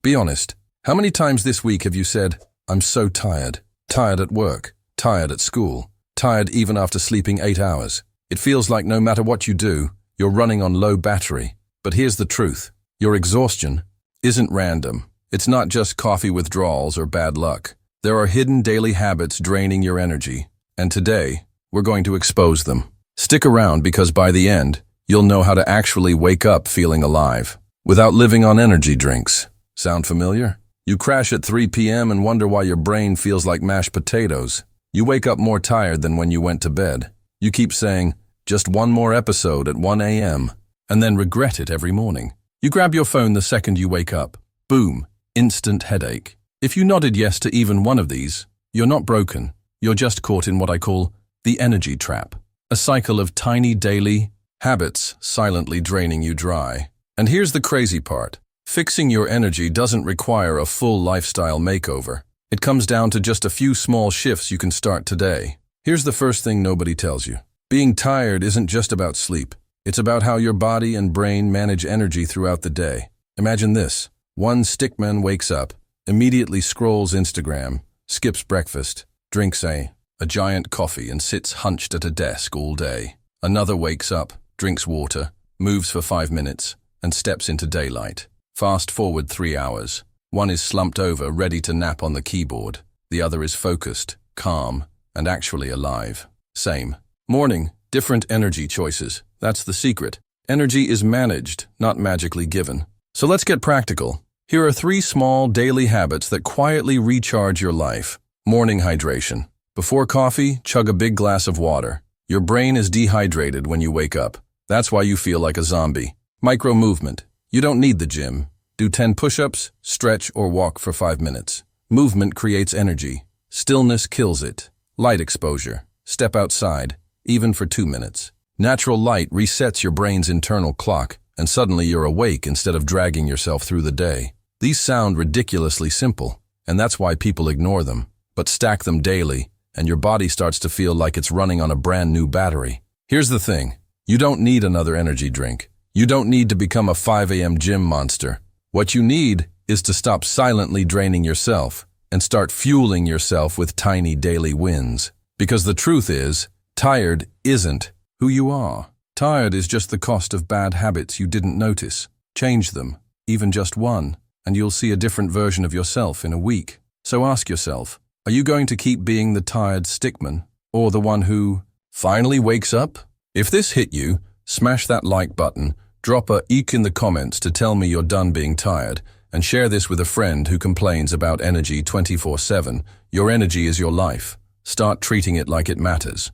Be honest. How many times this week have you said, I'm so tired? Tired at work, tired at school, tired even after sleeping 8 hours. It feels like no matter what you do, you're running on low battery. But here's the truth. Your exhaustion isn't random. It's not just coffee withdrawals or bad luck. There are hidden daily habits draining your energy. And today, we're going to expose them. Stick around because by the end, you'll know how to actually wake up feeling alive, without living on energy drinks. Sound familiar? You crash at 3 p.m. and wonder why your brain feels like mashed potatoes. You wake up more tired than when you went to bed. You keep saying, just one more episode at 1 a.m., and then regret it every morning. You grab your phone the second you wake up. Boom, instant headache. If you nodded yes to even one of these, you're not broken. You're just caught in what I call the energy trap. A cycle of tiny daily habits silently draining you dry. And here's the crazy part. Fixing your energy doesn't require a full lifestyle makeover. It comes down to just a few small shifts you can start today. Here's the first thing nobody tells you. Being tired isn't just about sleep. It's about how your body and brain manage energy throughout the day. Imagine this. One stickman wakes up, immediately scrolls Instagram, skips breakfast, drinks a giant coffee and sits hunched at a desk all day. Another wakes up, drinks water, moves for 5 minutes, and steps into daylight. Fast forward 3 hours. One is slumped over, ready to nap on the keyboard. The other is focused, calm, and actually alive. Same. Morning, different energy choices. That's the secret. Energy is managed, not magically given. So let's get practical. Here are 3 small daily habits that quietly recharge your life. Morning hydration. Before coffee, chug a big glass of water. Your brain is dehydrated when you wake up. That's why you feel like a zombie. Micro movement. You don't need the gym. Do 10 push-ups, stretch, or walk for 5 minutes. Movement creates energy. Stillness kills it. Light exposure. Step outside, even for 2 minutes. Natural light resets your brain's internal clock, and suddenly you're awake instead of dragging yourself through the day. These sound ridiculously simple, and that's why people ignore them. But stack them daily, and your body starts to feel like it's running on a brand new battery. Here's the thing. You don't need another energy drink. You don't need to become a 5 a.m. gym monster. What you need is to stop silently draining yourself and start fueling yourself with tiny daily wins. Because the truth is, tired isn't who you are. Tired is just the cost of bad habits you didn't notice. Change them, even just one, and you'll see a different version of yourself in a week. So ask yourself, are you going to keep being the tired stickman or the one who finally wakes up? If this hit you, smash that like button, drop a eek in the comments to tell me you're done being tired, and share this with a friend who complains about energy 24/7. Your energy is your life. Start treating it like it matters.